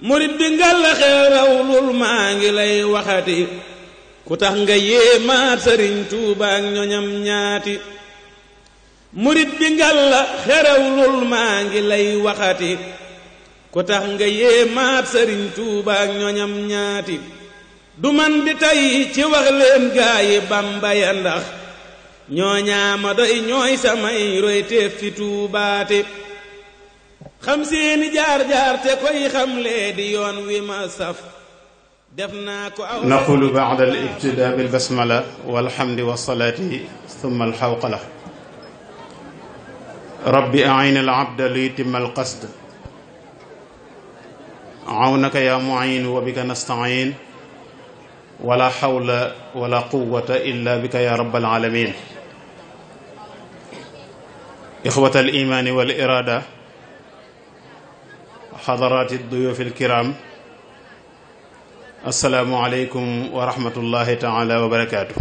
murit bi ngal la xeerawlul maa ngi lay waxati ku tax nga yéemaat sëriñ Tuuba ak ñoñam ñaati murit bi ngal la xeerawlul maa ngi lay waxati ku tax nga yéemaat sëriñ Tuuba ak ñoñam ñaati du man di tey ci wax leen gaayi Bamba ya ndax ñoo ñaama doy ñooy samay roy teef fi tuubaate xam seeni jaar-jaar te koy xam lee di yoon wi ma saf def naa ko aw naqulu ba'da al-ibtidaa bil basmala walhamdi wassalaati thumma al-hawqala rabbi a'in al-abda li yutimma al-qasd awnaka ya mu'in wa bika nasta'in wala hawla wala quwwata illa bika ya rabbal alamin ixwata al-imaani wal iraada xadaraati duyuufi al-kiraam assalaamu aleykum wa rahmatullahi taala wa barakaatu.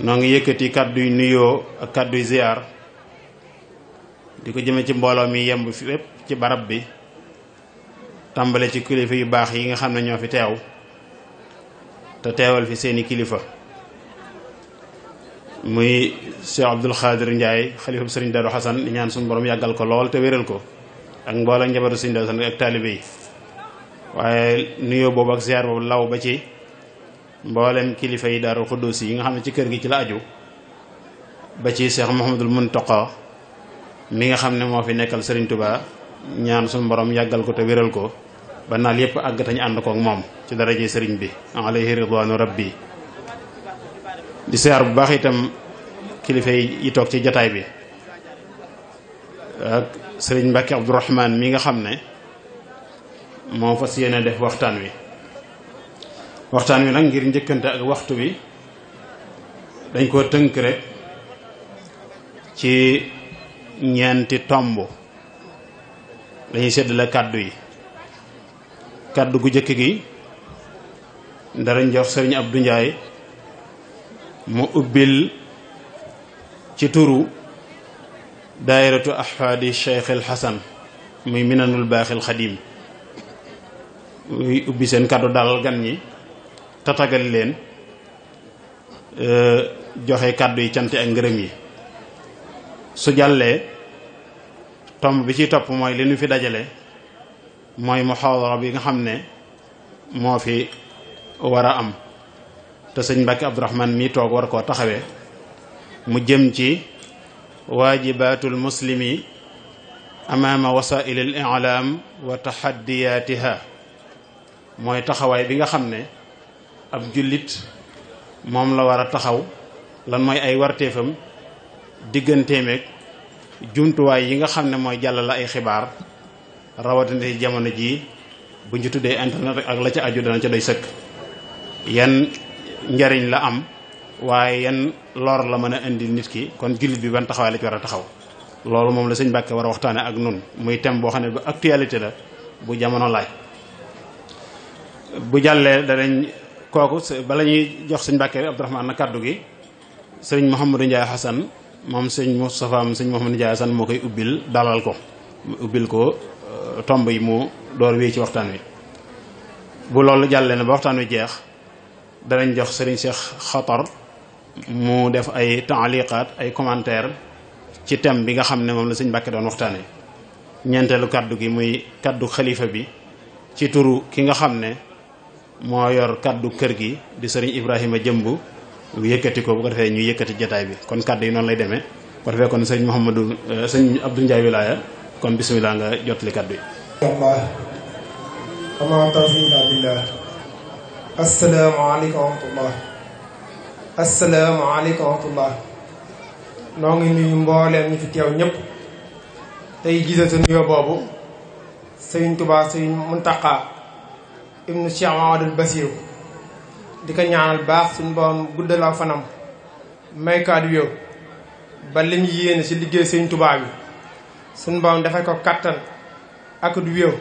noo ngi yëkkati kàdduy nuyoo ak kàdduy ziyaar di ko jëme ci mbooloo mi yemb fi fépp ci barab bi tàmbale ci kilifa yu baax yi nga xam ne ñoo fi teew te teewal fi seeni kilifa muy Cheikh Abdoul Khadir Ndiaye xalifa bu sëriñ Darou Xasan di ñaan suñu borom yàggal ko lool te wéral ko ak mboolem njabootu sëriñ Darou Xasan ak taalibe yi waaye nuyoo boobu ak ziar boobu law ba ci mboolem kilifa yi Daaru Xuddus yi nga xam ne ci kër gi ci la aju ba ci Cheikh Mouhamadul Muntaqa mi nga xam ne moo fi nekkal sëriñ Touba ñaan suñu borom yàggal ko te wéral ko ba naal yépp àgg tañ ànd ko ak moom ci daraje sëriñ bi alayhi ridwaanu rabbi di siyaar bu baax itam kilifa yi toog ci jataay bi ak sëriñ Mbàkke Abdourahman mi nga xam ne moo fas yéene def waxtaan wi nag ngir njëkkante ak waxtu bi dañ koo tënk rek ci ñeenti tomb dañuy séddale kàddu yi kàddu gu jëkk gi darañ jox sëriñ Abdou Ndiaye mu ubbil ci turu daayiratu ahfaadi Cheikh El Hassan muy minanul baaxil xadim muy ubbi seen kàddu dalal gan ñi tatagal leen joxe kàddu yi cant ak ngërëm yi su jàllee tomb bi ci topp mooy li ñu fi dajale mooy muhaadara bi nga xam ne moo fi war a am te sëñ Mbàkke Abdourahman mi toog war koo taxawee mu jëm ci waajibaatul muslimi amaama wasaa'ilil i'laam wa taxaddiyaatiha mooy taxawaay bi nga xam ne ab jullit moom la war a taxaw lan mooy ay warteefam digganteemeeg jumtuwaay yi nga xam ne mooy jàllale ay xibaar rawatina ci jamono jii bu ñu tuddee internet ak la ca aju dana ca doy sëkk yan njariñ la am waaye yan lor la mën a indi nit ki kon jullit bi ban taxawaay la ci war a taxaw loolu moom la sëñ Mbàkke war a waxtaane ak nun muy thème boo xam ne bu actualité la bu jamono laaj bu jàllee danañ kooku bala ñuy jox sëñ Mbàkke Abdourahmane na kàddu gi sëñ Mouhamadou Ndiaye Hassan moom sëñ Moustapha am sëñ Mouhamadou Ndiaye Hassan moo koy ubbil dalal ko mu ubbil ko tomb yi mu door wéy ci waxtaan wi bu loolu jàllee na ba waxtaan wi jeex danañ jox sëriñ Cheikh Xatar mu def ay taaliqaat ay commentaire ci thème bi nga xam ne moom la sëñ Mbàkke doon waxtaanee ñeenteelu kaddu gi muy kaddu xalifa bi ci turu ki nga xam ne moo yor kaddu kër gi di sëriñ Ibrahima Jëmb yëkkati ko bu ko defee ñu yëkkati jataay bi kon kaddu yi noonu lay demee bu ko defee kon sëriñ Mouhamadou sëriñ Abdou Ndiaye Wilaya kon bisimilah nga jotali kaddu yi. asalaamaaleykum wa rahmatullah asalaamaaleykum wa rahmatullah noo ngi nuyu mbooleem ñi fi teew ñëpp tey gisal sa nuyoo boobu sëriñ Tuubaa sëriñ Muntaqa ibnu Cheikh Mamadou Basiru di ko ñaanal baax suñu borom guddal aw fanam may kaadu yow ba li ñu yéene si liggéey sëriñ Tuubaa bi suñu borom defee ko kattan ak du wéew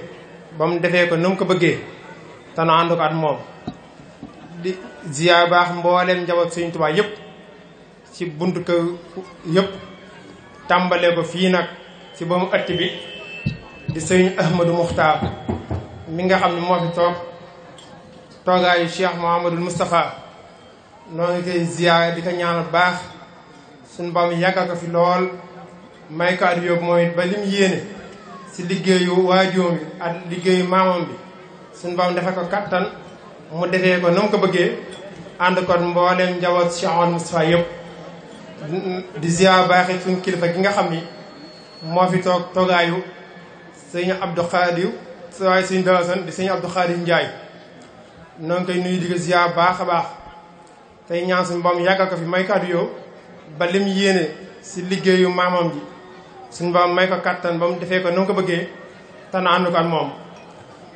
ba mu defee ko na mu ko bëggee te nu ànd ko at moom di ziyaar baax mbooleem njaboot sëriñ Tuubaa yëpp ci buntu kër yëpp tàmbalee ko fii nag ci ba mu ëtt bi di sëriñ Ahmadou Muxtaar mi nga xam ne moo fi toogaayu Cheikh Mouhamadul Moustapha noo ngi koy ziyaare di ko ñaanal baax suñu bam yàggal ko fi lool may ko at yóbbu mooy ba lim yéene si liggéeyu waajuram bi ak liggéeyu maamam bi suñu bam defe ko kattan mu defee ko na mu ko bëggee ànd kon mbooleem njaboot Cheikh Mouhamadul Moustapha yëpp di ziyaar baaxee suñu kilifa gi nga xam ni moo fi toogaayu sëñ Abdou Khadir waaye sëñ Dalasan di sëñ Abdou Khadir Ndiaye noo ngi koy nuyu di ko ziyaar baax a baax tey ñaan suñu borom yàggal ko fi may kàddu yow ba lim yéene si liggéeyu maamam ji suñu borom may ko kattan ba mu defee ko na mu ko bëggee te na ànd ko ak moom.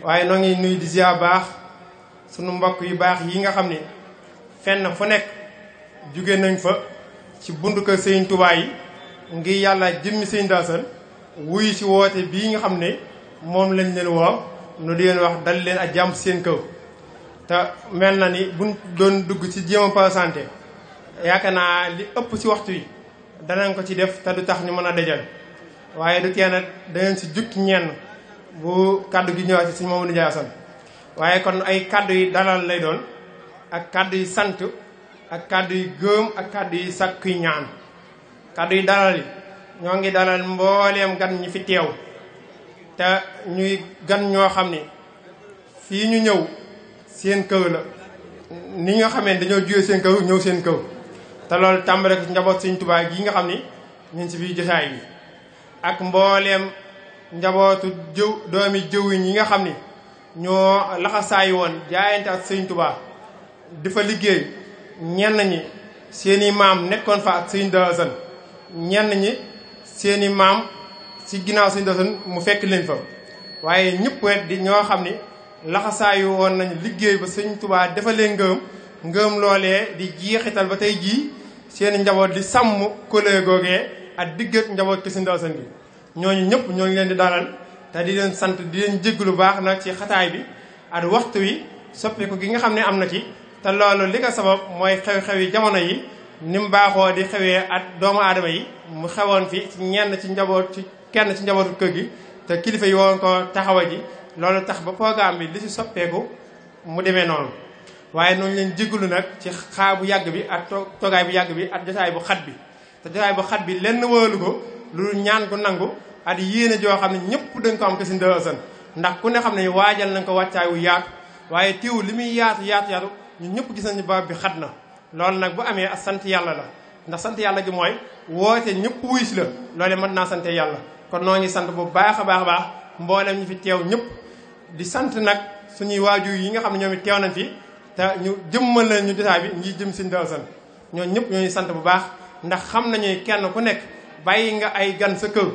waaye noo ngi nuyu di ziyaar baax suñu mbokk yu baax yi nga xam ni fenn fu nekk jóge nañ fa ci buntu kër Sëriñ Tuubaa yi ngir yàlla jëmmi sëñ Dalasan wuyu si woote bii nga xam ne moom lañ leen woo nu di leen wax dal leen ak jàmm seen kaw. te mel na ni buñ doon dugg ci jéem a présenté yaakaar naa li ëpp ci waxtu yi danañ ko ci def te du tax ñu mën a dajal waaye du tee nag danañ ci jukki ñenn bu kaddu gi ñëwaat ci suñu Mamadou Ndiaye Assane waaye kon ay kaddu yi dalal lay doon ak kaddu yi sant ak kaddu yi gëm ak kaddu yi sakkuy ñaan kaddu yi dalal yi ñoo ngi dalal mbooleem gan ñi fi teew te ñuy gan ñoo xam ni fii ñu ñëw seen kaw la ni nga xamee dañoo jóge seen kaw ñëw seen kaw te loolu tàmbale ko ci njaboot Sëriñ Tuubaa gi nga xam ni ñu ngi si biir jotaay bi ak mbooleem njabootu doomi jëwriñ yi nga xam ni ñoo laxasaayi woon jaayante ak Sëriñ Tuubaa di fa liggéey ñenn ñi seeni maam nekkoon fa ak Sëriñ Dalasan ñenn ñi seeni maam si ginnaaw Sëriñ Dalasan mu fekk leen fa waaye ñëpp wet di ñoo xam ni laxasaayu woon nañu liggéey ba Sëriñ Tuubaa defalee ngëm loolee di jeexital ba tey jii seen njaboot di sàmm kóllëre googee ak diggat njaboot ki Sëriñ Dalasan bi ñooñu ñëpp ñoo ngi leen di dalal te di leen sant di leen jégg lu baax nag ci xataay bi ak waxtu wi soppiku gi nga xam ne am na ci te loolu li ko sabab mooy xew-xew yi jamono yi ni mu baaxoo di xewee ak doomu aadama yi mu xewoon fi ci ñenn ci njaboot ci kenn ci njabootu kër gi te kilifa yi woon ko taxawa ji loolu tax ba programme bi li ci soppeeku mu demee noonu waaye noonu leen jégalu nag ci xaar bu yàgg bi ak toogaay bu yàgg bi ak jotaay bu xat bi te jotaay bu xat bi lenn wóolu ko lu ñaan ko nangu ak yéene joo xam ne ñëpp dañ ko am ko Sëriñ Dalasan ndax ku ne xam ne waajal nañ ko wàccaay wu yaatu waaye teew li muy yaatu ñun ñëpp gis nañu barab bi xat na loolu nag bu amee ak sant yàlla la ndax sant yàlla gi mooy woote ñëpp wuy si la loole mën naa sante yàlla kon noo ngi sant bu baax a baax mboolem ñi fi teew ñëpp di sant nag suñuy waajur yi nga xam ne ñoom it teew nañ fi te ñu jëmmal leen ñu jotaay bi ngi jëm Sëriñ Dalasan ñoo ñëpp ñooñu sant bu baax ndax xam nañu kenn ku nekk bàyyi nga ay gan sa kër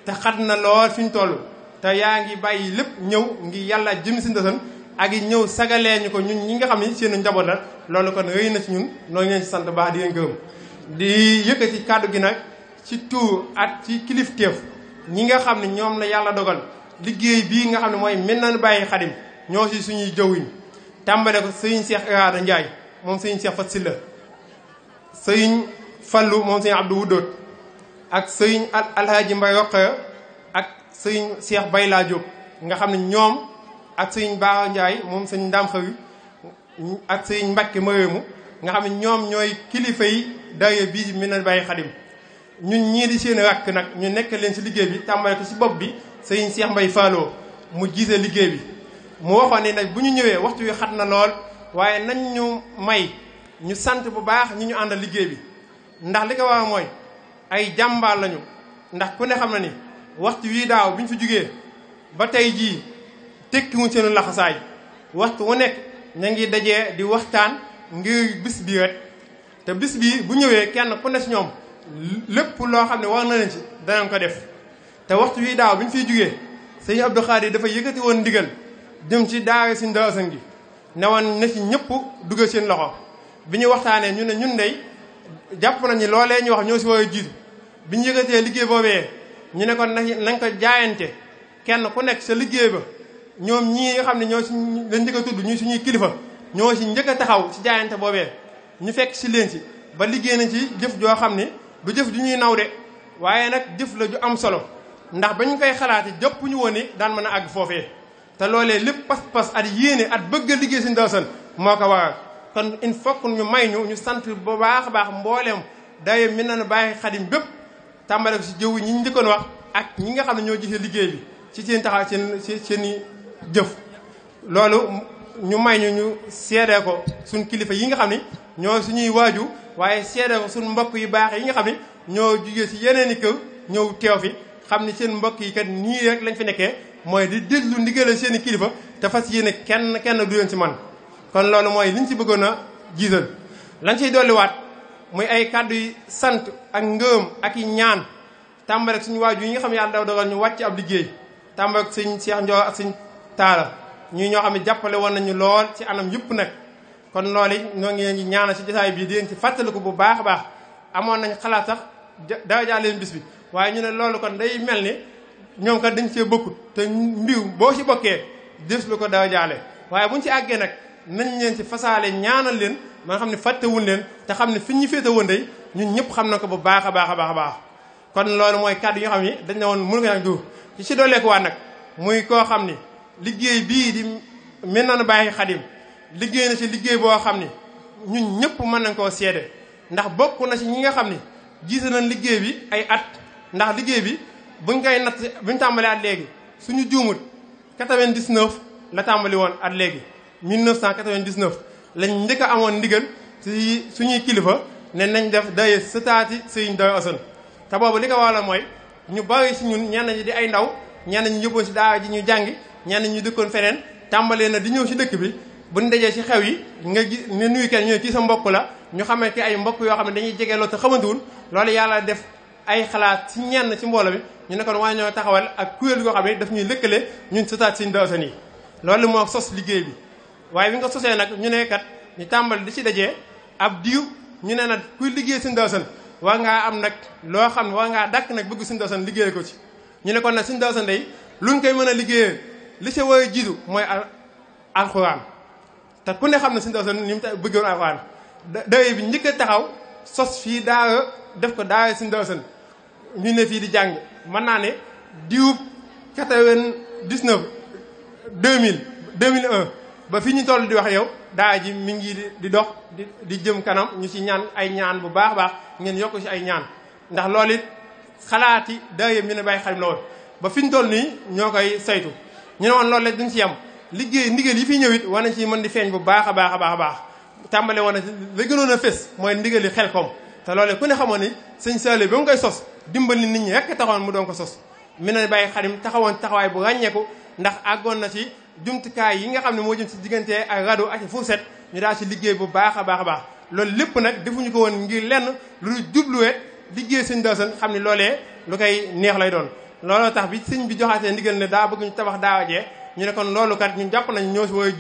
te xat na lool fi ñu toll te yaa ngi bàyyi lépp ñëw ngi yàlla jëm Sëriñ Dalasan ak yi ñëw sagalee ñu ko ñun ñi nga xam ne seen njaboot la loolu kon rëy na ci ñun noo ngi leen ci sant baax di leen gërëm di yëkkati kàddu gi nag ci tuur ak ci kilifteef ñi nga xam ne ñoom la yàlla dogal liggéey bii nga xam ne mooy Minane Baye Khadim ñoo si suñuy jëwriñ tàmbale ko sëriñ Cheikh Irada Ndiaye moom sëriñ Cheikh Fat Silla sëriñ Fallou moom sëriñ Abdou Wuddoot ak sëriñ Alhaji Mbay Roqaya ak sëriñ Cheikh Bayla Diop nga xam ne ñoom ak sëriñ Baara Ndiaye moom sëriñ Ndam Xawi ak sëriñ Mbacke Maréemu nga xam ne ñoom ñooy kilifa yi daye bii Minane Baye Khadim ñun ñii di seen rakk nag ñu nekk leen si liggéey bi tàmbale ko si bopp bi sëriñ Cheikh Mbay Falloo mu jiite liggéey bi mu waxoon ne nag bu ñu ñëwee waxtu wi xat na lool waaye nañ ñu may ñu sant bu baax ñi ñu àndal liggéey bi ndax li ko war mooy ay jàmbaar lañu ndax ku ne xam na ni waxtu wii daaw bi ñu fi jugee ba tey jii tekkiwuñ seen laxasaay waxtu wu nekk ña ngi dajee di waxtaan ngir bis bi rek te bis bi bu ñëwee kenn ku ne si ñoom lépp loo xam ne war na leen ci danañ ko def te waxtu wii daaw bi ñu fiy jugee sëñ Abdou Khadir dafa yëkkati woon ndigal jëm ci daara Sëriñ Dalasan gi ne woon na ci ñëpp dugal seen loxo bi ñu waxtaanee ñu ne ñun dey jàpp nañu loolee ñu wax ñoo si war a jiitu bi ñu yëkkatee liggéey boobee ñu ne kon nañ ko jaayante kenn ku nekk sa liggéey ba ñoom ñii nga xam ne ñoo si lañ njëkk a tudd ñu suñuy kilifa ñoo si njëkk a taxaw si jaayante boobee ñu fekk si leen si ba liggéey nañ ci jëf joo xam ne du jëf ju ñuy naw de waaye nag jëf la ju am solo ndax bañ koy xalaati jëpp ñu woon ni daan mën a àgg foofee te loolee lépp pas-pas at yéene at bëgg a liggéey Sëriñ Daaru Asan moo ko waral kon il faut que ñu may ñu sant bu baax a baax mbooleem daye mi na bàyyi xadim bépp tàmbale ko si jëw ñi ñu njëkkoon wax ak ñi nga xam ne ñoo gisee liggéey bi ci seen taxaw seen i jëf loolu ñu may ñu seedee ko suñ kilifa yi nga xam ni ñoo suñuy waaju waaye seedee ko suñ mbokk yu baax yi nga xam ni ñoo jugee si yeneen i kër ñëw teew fi xam ni seen mbokk yi kat nii rek lañ fi nekkee mooy di déglu ndigal seen i kilifa te fas yéene kenn du leen si man kon loolu mooy liñ si bëggoon a jiital lañ ciy dolliwaat muy ay kàddu yi sant ak ngërëm ak i ñaan tàmbale ak suñu waaju yi nga xam ne yàlla daw dogal ñu wàcc ab liggéey tàmbale ak sëñ Cheikh Ndiol ak sëñ Taala ñuy ñoo xam ne jàppale woon nañu lool ci anam yëpp nag kon loolu ñoo ngi leen di ñaanal ci jotaay bii di leen ci fàttaliku bu baax a baax amoon nañ xalaat sax daaw jaa leen bis bi waaye ñu ne loolu kon day mel ni ñoom kat dañ see bokkut te mbiw boo ci bokkee des lu ko daaw jaale waaye buñ ci àggee nag nañ leen ci fasaale ñaanal leen ma nga xam ne fàttewuñ leen te xam ne fi ñu féete woon day ñun ñëpp xam na ko bu baax a baax a baax a baax kon loolu mooy kàddu yi nga xam ni dañ ne woon mënu nga nag du ci si dooleeku waat nag muy koo xam ni liggéey bii di Minanu Baaqil Xadim liggéey na ci liggéey boo xam ni ñun ñëpp mën nañ koo seede ndax bokk na ci ñi nga xam ni gis nañ liggéey bi ay at ndax liggéey bi buñ koy natt buñ tàmbalee at léegi suñu juumut 99 la tàmbali woon at léegi 1999 lañ njëkk a amoon ndigal ci suñuy kilifa ne nañ def daye sëtaati Sëriñ Daaru Asan te boobu li ko waral mooy ñu bari ci ñun ñenn ñi di ay ndaw ñenn ñi yóbboon ci daara ji ñu jàngi ñenn ñi dëkkoon feneen tàmbalee na di ñëw ci dëkk bi buñ dajee ci xew yi nga gis ne nuyu kenn ñooy kii sa mbokk la ñu xamee ki ay mbokk yoo xam ne dañuy jege loolu te xamantuwul loolu yàlla def ay xalaat ci ñenn ci mbooloo bi ñu ne kon waa ñoo taxawal ak kuréel yoo xam ne daf ñuy lëkkale ñun sëtaat Sëriñ Daaru Asan yi loolu moo sos liggéey bi waaye bi nga sosee nag ñu ne kat ñu tàmbali di ci dajee ab diw ñu ne nag kuy liggéey Sëriñ Daaru Asan war ngaa am nag loo xam ne war ngaa dàkk nag bëgg Sëriñ Daaru Asan liggéey ko ci ñu ne kon nag Sëriñ Daaru Asan day luñ koy mën a liggéeyee li ci war a jiitu mooy alxuraan te ku ne xam ne Sëriñ Daaru Asan ni mu bëggoon alxuraan dawe bi njëkk a taxaw sos fii daara def ko daara Sëriñ Daaru Asan ñu ne fii di jàng mën naa ne diwub 99 2001 ba fi ñu toll di wax yow daara ji mi ngi di dox di jëm kanam ñu ci ñaan ay ñaan bu baax a baax ngeen yokk ci ay ñaan ndax loolu it xalaati daara Minanu Baaqil Xadim la woon ba fi ñu toll nii ñoo koy saytu ñu ne woon loolu la duñ ci yem liggéey ndigal yi fi ñëw it war nañ ci mën di feeñ bu baax a baax a baax a baax tàmbale woon na la gënoon a fés mooy ndigal yi Xelkom te loolu ku ne xamoon ni sëñ Saliou ba mu koy sos dimbali nit ñi rekk taxawoon mu doon ko sos Minanu Baaqil Xadim taxawoon taxawaay bu ràññeeku ndax àggoon na ci jumtukaay yi nga xam ne moo jëm ci diggante ak rajo ak fourchette ñu daal ci liggéey bu baax a baax a baax loolu lépp nag defuñu ko woon ngir lenn lu jubluwee liggéey Sëriñ Daaru Asan xam ne loolee lu koy neex lay doon looloo tax bi sëñ bi joxaatee ndigal ne daa bëgg ñu tabax daawa jee ñu ne kon loolu kat ñu jàpp nañu ñoo si war a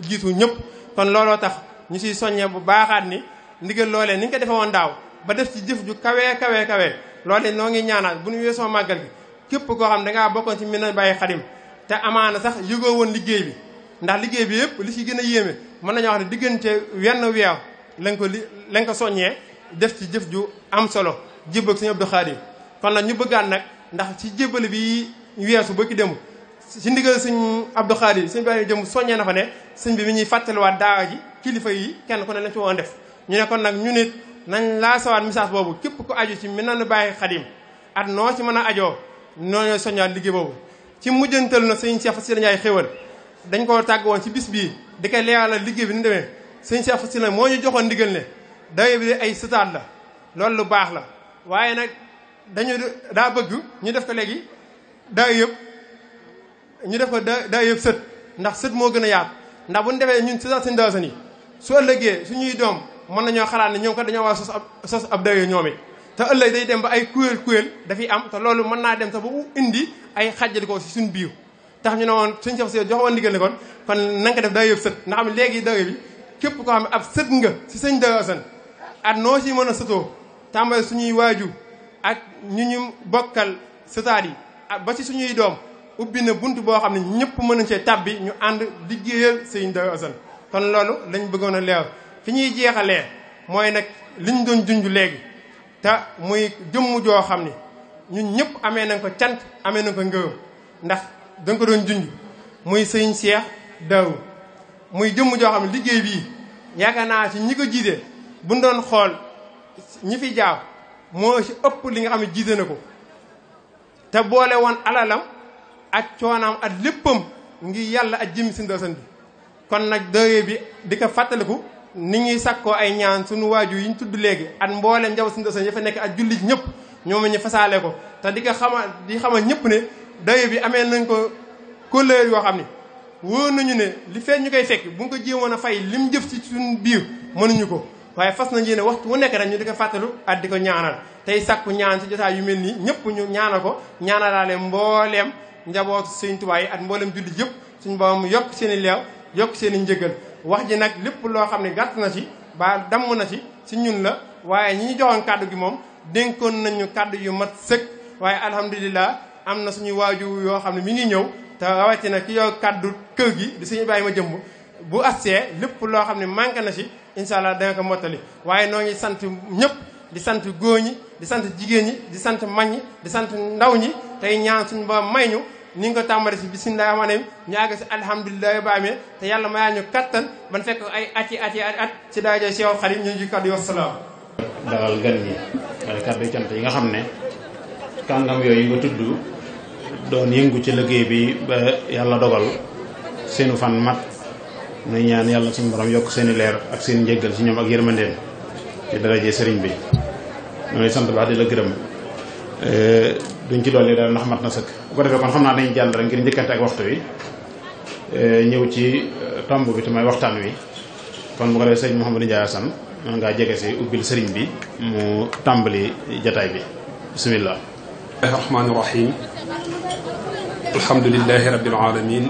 jiitu ñëpp kon looloo tax ñu siy soññee bu baaxaat ni ndigal loolee ni nga ko defee woon daaw ba def ci jëf ju kawee loolee noo ngi ñaanaat bu ñu weesoo màggal gi képp koo xam ne dangaa bokkoon ci Minanu Baaqil Xadim te amaana sax yëgoo woon liggéey bi ndax liggéey bi yëpp li ci gën a yéeme mën nañoo wax ne diggante wenn weer lañ ko soññee def ci jëf ju am solo jébbal Sëriñ Abdou Khadim kon nag ñu bëggaat nag ndax ci jébbal bi weesu ba ki dem ci ndigal Sëriñ Abdou Khadim sëñ bi jëm soññee na fa ne sëñ bi mi ñuy fàttaliwaat daara ji kilifa yi kenn ku ne lañ ci woon def ñu ne kon nag ñu nit nañ laa sawaat message boobu képp ku aju ci Minanu Baaqil Xadim at noo ci mën a ajoo noo ñooy soññaat liggéey boobu ci mujjantal na sëñ Cheikh Fassila Ndiaye xéwal dañ koo tàgg woon ci bis bii di koy leeralal liggéey bi ni demee sëñ Cheikh Fassila moo ñu joxoon ndigal ne daye bi ay sëtaat la loolu lu baax la waaye nag dañu daa bëgg ñu def ko léegi daye yëpp ñu def ko daye yëpp sët ndax sët moo gën a yaatu ndax bu ñu defee ñun sëtaat Sëriñ Daaru Asan yi su ëllëgee suñuy doom mën nañoo xalaat ne ñoom kat dañoo war a sos ab daye ñoom it te ëllëg day dem ba ay kuréel dafiy am te loolu mën naa dem sax ba indi ay xàjjali ko si suñu biir tax ñu ne woon suñu Cheikh Fassila jox woon ndigal ne kon na nga ko def daye yëpp sët nga xam ne léegi daye bi képp koo xam ne ab sët nga si Sëriñ Daaru Asan at noo si mën a sëtoo tàmbale suñuy waaju ak ñu bokkal sëtaat yi ba ci suñuy doom ubbi na bunt boo xam ne ñëpp mën nañ cee tabbi ñu ànd liggéeyal Sëriñ Daaru Asan kon loolu lañ bëggoon a leer fi ñuy jeexalee mooy nag liñ doon junj léegi te muy jëmm joo xam ni ñun ñëpp amee nañ ko cant amee nañ ko ngërëm ndax da nga ko doon junj muy sëñ Cheikh Darou muy jëmm joo xam ne liggéey bii yaakaar naa ci ñi ko jiite buñ doon xool ñi fi jaaw moo ci ëpp li nga xam ne jiite na ko te boole woon alalam ak coonaam ak léppam ngi yàlla ak jëmmi si ndosan bi kon nag daayira bi di ko fàttaliku ni ñuy sakkoo ay ñaan suñu waajur yi ñu tudd léegi at mbooleem njaw si ndosan ya fa nekk ak jullit ñëpp ñoom ñu fasaale ko te di ko xamal ñëpp ne daayira bi amee nañ ko couleur yoo xam ne wóor nañu ne li feet ñu koy fekk bu ñu ko jéemoon a fay lim jëf ci suñu biir mënuñu ko waaye fas nañ yéene waxtu wu nekk rek ñu di ko fàttalu at di ko ñaanal tey sakku ñaan ci jotaay yu mel nii ñëpp ñu ñaanal ko ñaanalaale mbooleem njabootu Sëñ Tuubaa yi ak mbooleem jullit yëpp suñu borom yokk seen i leew yokk seen i njëgal wax ji nag lépp loo xam ne gàtt na ci ba damm na ci ñun la waaye ñi ñu joxoon kàddu gi moom dénkoon nañu kàddu yu mat sëkk waaye alhamdulilah am na suñu waajur yoo xam ne mi ngi ñëw te rawatina ki yow kàddu kër gi di Sëñ Ibrahima Jëmb bu assee lépp loo xam ne manqué na ci incha allah danga ko mottali waaye noo ngi sant ñëpp di sant góor ñi di sant jigéen ñi di sant mag ñi di sant ndaw ñi tey ñaan suñu ba may ñu ni nga ko tàmbali si bisimilah rahmaani rahim ñu àgg si alhamdulilah ba amee te yàlla mayaa ñu kattan ban fekk ay at si daaja Cheikh Xadim ñu ngi kàddu wasalaam. dalal gan ñi wala kàddu yu cant yi nga xam ne kàngam yooyu nga tudd doon yëngu ci liggéey bi ba yàlla dogal seenu fan mat nuy ñaan yàlla suñu borom yokk seeni leer ak seen njéggal ci ñoom ak yërmandeem ci daraje sëriñ bi ñoo ngi sant baax di la gërëm duñ ci dolli dara ndax mat na sëkk bu ko defee kon xam naa dañuy jàll rek ngir njëkkante ak waxtu wi ñëw ci tomb bi te mooy waxtaan wi kon bu ko defee sëriñ Mouhamadou Ndiaye Assane mën ngaa jege si ubbil sëriñ bi mu tàmbali jataay bi bismillah. rahmaani rahim alhamdulillahi rabbil alamin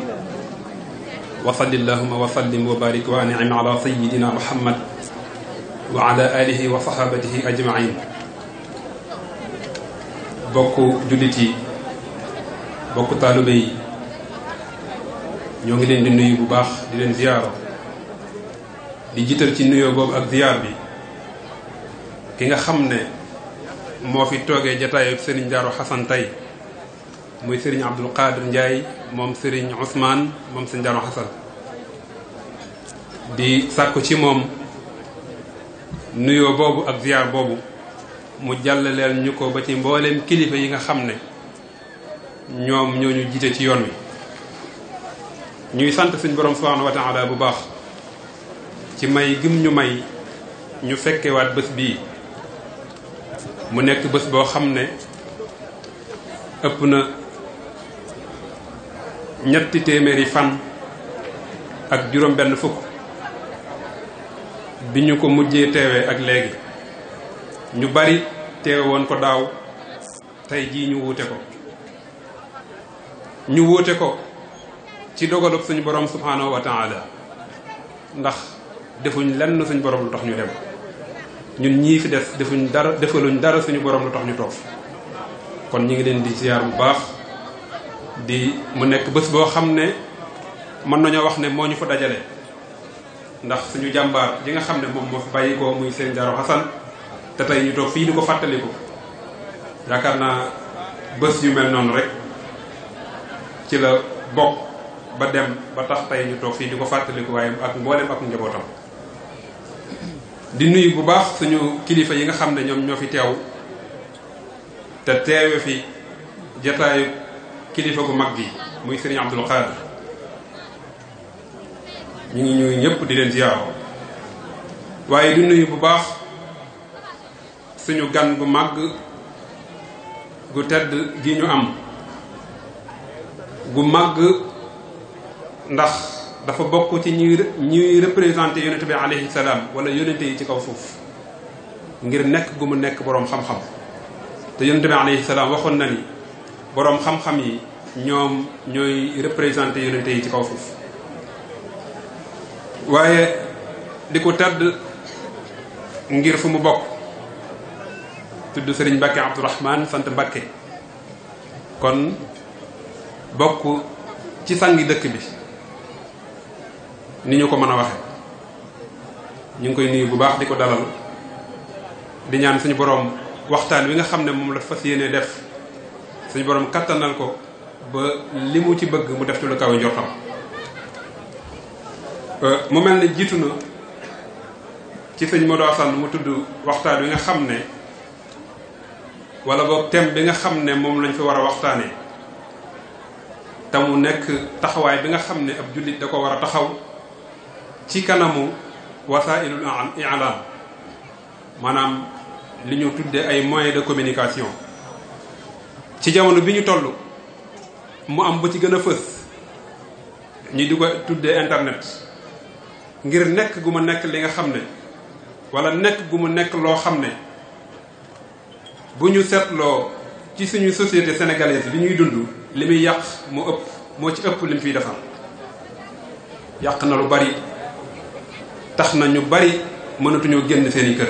wa salli allahumma wa sallim wa barik wa an'im ala sayyidina muhammad wa ala alihi wa sahabatihi ajmain bokku jullit yi bokku taalibe yi ñoo ngi leen di nuyu bu baax di leen ziyaara di jiital ci nuyoo boobu ak ziyaar bi ki nga xam ne moo fi toogee jataayu Serigne Darou Hassane tey muy Serigne Abdul Qadir Ndiaye moom Serigne Ousmane moom Serigne Darou Hassane di sàkku ci moom nuyoo boobu ak ziyaar boobu mu jàllaleel ñu ko ba ci mbooleem kilifa yi nga xam ne ñoom ñoo ñu jiite ci yoon wi ñuy sant suñ borom subhanahu wa ta'ala bu baax ci may gim ñu may ñu fekkewaat bés bii mu nekk bés boo xam ne ëpp na 300 fan ak juróom-benn fukk bi ñu ko mujjee teewee ak léegi ñu bari teewe woon ko daaw tey jii ñu wuute ko ci dogalub suñu borom subhanahu wa ta'ala ndax defuñ lenn suñu borom lu tax ñu dem ñun ñii fi des defaluñ dara suñu borom lu tax ñu toog kon ñi ngi leen di ziar bu baax di mu nekk bés boo xam ne mën nañoo wax ne moo ñu fa dajale ndax suñu jàmbaar ji nga xam ne moom moo fi bàyyi ko muy Serigne Darou Hassane te tey ñu toog fii di ko fàttaliku yaakaar naa bés yu mel noonu rek ci la bokk ba dem ba tax tey ñu toog fii di ko fàttaliku waaye ak mboolem ak njabootam di nuyu bu baax suñu kilifa yi nga xam ne ñoom ñoo fi teew te teewe fi jataayu kilifa gu mag gi muy Serigne Abdul Qadir ñu ngi ñuy ñëpp di leen ziyaar waaye di nuyu bu baax suñu gan gu mag gu tedd gi ñu am gu mag ndax dafa bokk ci ñuy représenté yonente bi alayhi salaam wala yonente yi ci kaw suuf ngir nekk gu mu nekk boroom xam-xam te yonente bi alayhi salaam waxoon na ni boroom xam-xam yi ñoom ñooy représenté yonente yi ci kaw suuf waaye di ko tedd ngir fu mu bokk tudd Serigne Mbacké Abdourahmane sant Mbacké kon bokk ci sangi dëkk bi ni ñu ko mën a waxe ñu ngi koy nuyu bu baax di ko dalal di ñaan suñu boroom waxtaan wi nga xam ne moom la fas yéene def suñu borom kattanal ko ba li mu ci bëgg mu def ci lu kaw njortam. mu mel ne jiitu na ci sëñ Modou Assane mu tudd waxtaan wi nga xam ne wala boog thème bi nga xam ne moom lañ fi war a waxtaanee te mu nekk taxawaay bi nga xam ne ab jullit da ko war a taxaw ci kanamu wasailul i'lam maanaam li ñu tuddee ay moyens de communication. ci jamono bi ñu toll mu am ba ci gën a fës ñi di ko tuddee internet ngir nekk gu ma nekk li nga xam ne wala nekk gu mu nekk loo xam ne bu ñu seetloo ci suñu société sénégalaise bi ñuy dund li muy yàq moo ci ëpp li mu fiy defar. yàq na lu bari, tax na ñu bari mënatuñoo génn seeni kër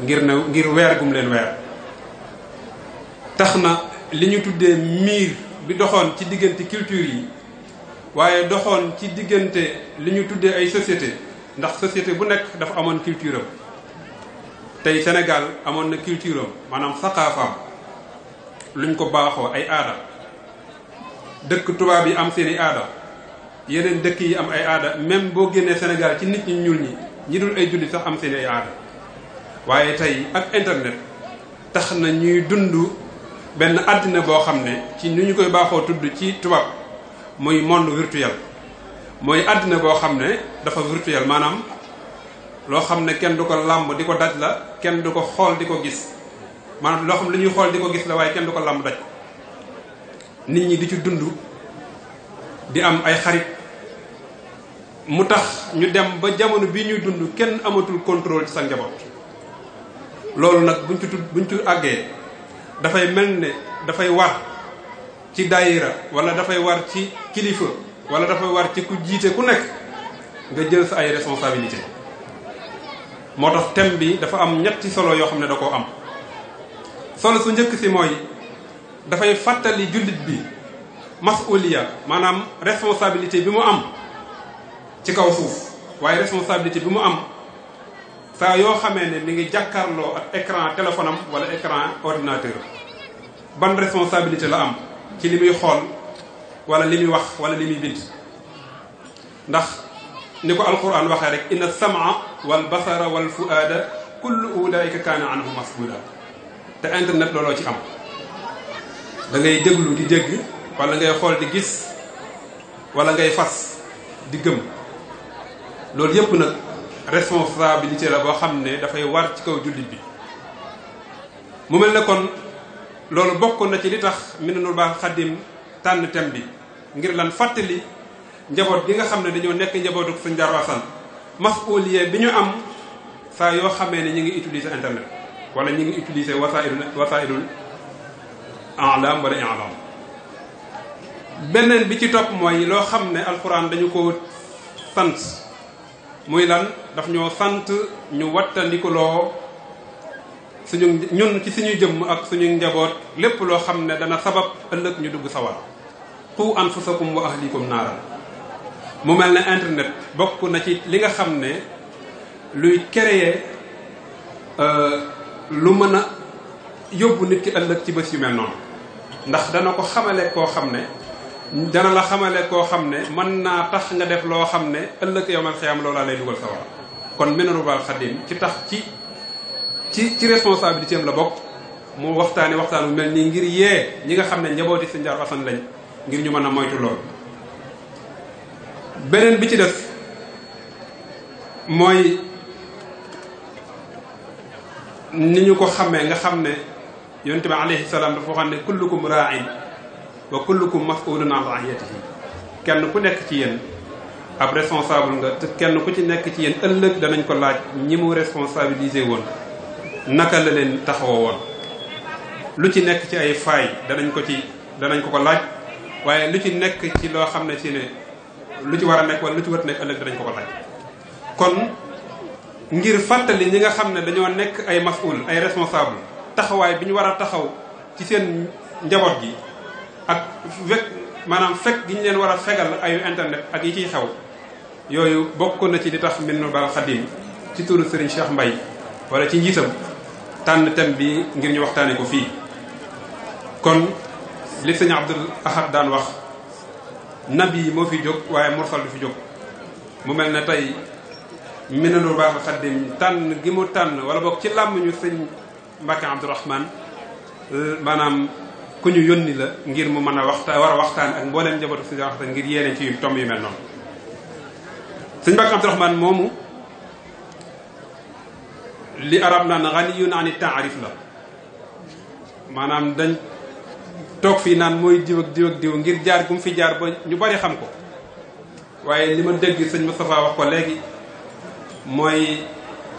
ngir weer gum leen weer. tax na li ñu tuddee miir bi doxoon ci diggante culture yi waaye doxoon ci diggante li ñu tuddee ay société ndax société bu nekk dafa amoon culture am. tey Sénégal amoon na culture am maanaam saqaafaam luñ ko baaxoo ay aada. dëkk tubaab yi am seeni aada, yeneen dëkk yi am ay aada, même boo génnee Sénégal ci nit ñi ñuul ñi dul ay jullit sax am seeni ay aada. waaye tey ak internet tax na ñuy dund benn àddina boo xam ne ci ni ñu koy baaxoo tudd ci tubaab muy monde virtuel. mooy àddina boo xam ne dafa virtuel, maanaam loo xam ne kenn du ko làmb di ko daj la, kenn du ko xool di ko gis, maanaam loo xam ne li ñuy xool di ko gis la waaye kenn du ko làmb daj ko. nit ñi di ci dund di am ay xarit, mu tax ñu dem ba jamono bi ñuy dund kenn amatul contrôle ci sa njaboot. loolu nag buñ ci àggee dafay mel ne dafay war ci daayira wala dafay war ci kilifa wala dafay war ci ku jiite ku nekk nga jël sa ay responsabilité. moo tax thème bi dafa am ñetti solo yoo xam ne da koo am. solo su njëkk si mooy dafay fàttali jullit bi masuliya, maanaam responsabilité bi mu am ci kaw suuf, waaye responsabilité bi mu am saa yoo xamee ne mi ngi jàkkaarloo ak écran téléphone am wala écran ordinateur. ban responsabilité la am ci li muy xool wala li muy wax wala li muy bind. ndax ni ko alquran waxee rek inna sam'a wal basara wal fuada kullu ulaika kaana anhu mas'ula. te internet looloo ci am, da ngay déglu di dégg wala ngay xool di gis wala ngay fas di gëm. loolu yépp nag responsabilité la boo xam ne dafay war ci kaw jullit bi. mu mel ne kon loolu bokk na ci li tax Minanul Baaxil Xadim tànn thème bi ngir lan fàttali njaboot gi nga xam ne dañoo nekk njabootu Sëñ Darou Assane masuuliye bi ñu am saa yoo xamee ne ñu ngi utiliser internet wala ñu ngi utiliser wasailul i'lam wala i'lam. beneen bi ci topp mooy loo xam ne alxuraan dañu ko sant, muy lan daf ñoo sant ñu wattandikuloo ñun ci suñu jëmm ak suñu njaboot lépp loo xam ne dana sabab ëllëg ñu dugg sawar. qu anfusakum wa ahlikum naaran. mu mel ne internet bokk na ci li nga xam ne luy créer lu mën a yóbbu nit ki ëllëg ci bés yu mel noonu. ndax dana ko xamale koo xam ne dana la xamale koo xam ne mën naa tax nga def loo xam ne ëllëg yawmal xiyaam loolaa lay dugal sawar. kon Minanul Baaxil Xadim ci tax ci responsabilité am la bokk mu waxtaan mel nii ngir yee ñi nga xam ne njabooti Sëñ Darou Assane lañ ngir ñu mën a moytu lool. beneen bi ci def mooy ni ñu ko xamee nga xam ne yonent bi alayhi salaam dafa waxoon ne kullukum raa'in wa kullukum mas'ulun an ra'iyatihi. kenn ku nekk ci yéen ab responsable nga te kenn ku ci nekk ci yéen ëllëg danañ ko laaj ñi mu responsabilisé woon naka la leen taxawoo woon. lu ci nekk ci ay faay danañ ko laaj, waaye lu ci nekk ci loo xam ne ci ne lu ci war a nekk wala lu ci war a nekk ëllëg danañ ko laaj. kon ngir fàttali ñi nga xam ne dañoo nekk ay mas'ul ay responsable taxawaay bi ñu war a taxaw ci seen njaboot gi ak maanaam fekk gi ñu leen war a fegal ayu internet ak yi ciy xew. yooyu bokk na ci li tax Minanul Baaxil Xadim ci turu Serigne Cheikh Mbaye wala ci njiitam tànn thème bi ngir ñu waxtaane ko fii. kon li sëñ Abdul Ahad daan wax nabi yi moo fi jóg waaye mursal du fi jóg. mu mel ne tey Minanul Baaxil Xaddim tànn gi mu tànn wala boog ci làmmiñu sëñ Mbàkke Abdourahman maanaam ku ñu yónni la ngir mu mën a waxtaan ak mbooleem njabootu si waxtaan ngir yéene ci tomb yu mel noonu. sëñ Mbàkke Abdourahman moomu li arab naan ganiyun ani taarif la maanaam dañ toog fii naan mooy diw ak diw ak diw ngir jaar gu mu fi jaar ba ñu bari xam ko waaye li ma dégg sëñ Moustapha wax ko léegi mooy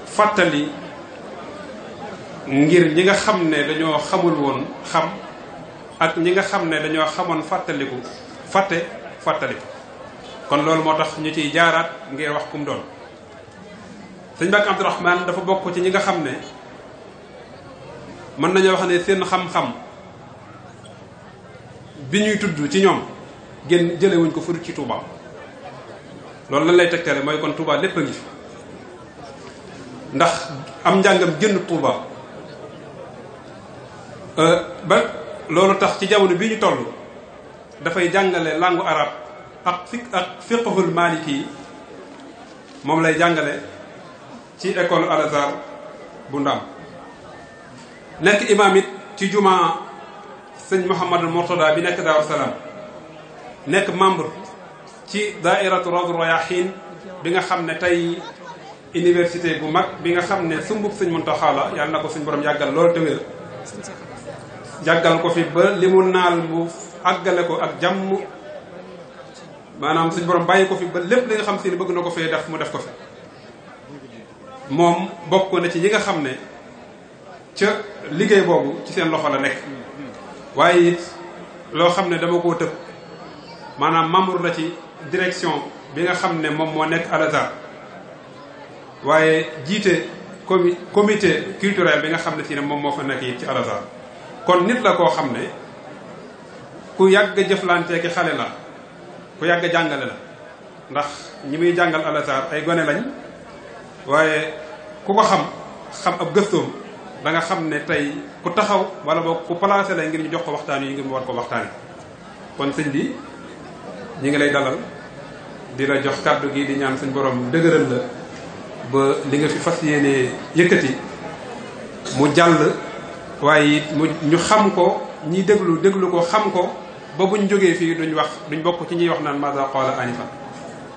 fàttali ngir ñi nga xam ne dañoo xamul woon xam ak ñi nga xam ne dañoo xamoon fàttaliku fàttaliku kon loolu moo tax ñu ciy jaaraat ngir wax kum doon. sëñ Mbàkke Abdourahman dafa bokk ci ñi nga xam ne mën nañoo wax ne seen xam-xam bi ñuy tudd ci ñoom génn jëlewuñ ko fudut ci Touba. loolu lan lay tegtale mooy kon Touba lépp a ngi fi ndax am njàngam génn Touba ba loolu tax ci jamono bi ñu toll dafay jàngale langue arabe ak fiqhul maliki yi moom lay jàngale ci école Al Azhar bu Ndaam nekk imaam it ci juma sëñ Mouhamadou Mourtada bi nekk Daaru Salaam nekk membre ci daairatu Rawdu Rayaahiin bi nga xam ne tey université bu mag bi nga xam ne sumbub sëñ Muntaxa la yàlla na ko suñ borom yàggal loolu te wér jàggal ko fi ba li mu naal mu àggale ko ak jàmm maanaam suñ borom bàyyi ko fi ba lépp li nga xam si ne bëgg na ko fee def mu def ko fi moom bokk na ci ñi nga xam ne ca liggéey boobu ci seen loxo la nekk waaye it loo xam ne dama koo tëb maanaam membre la ci direction bi nga xam ne moom moo nekk Al Azhar waaye jiite comité culturel bi nga xam ne si ne moom moo fa nekk it ci Al Azhar kon nit la koo xam ne ku yàgg jëflante ki xale la ku yàgg jàngale la ndax ñi muy jàngal Al Azhar ay gone lañ waaye ku ko xam ab gëstoom da nga xam ne tey ku taxaw wala boog ku placé la ngir ñu jox ko waxtaan yi ngir mu war ko waxtaani kon sëñ bi ñi ngi lay dalal di la jox kàddu gi di ñaan suñ borom dëgëral la ba li nga fi fas yéene yëkkati mu jàll waaye it ñu xam ko ñiy déglu ko xam ko ba buñ jógee fii duñ bokk ci ñuy wax naan maza qala anifa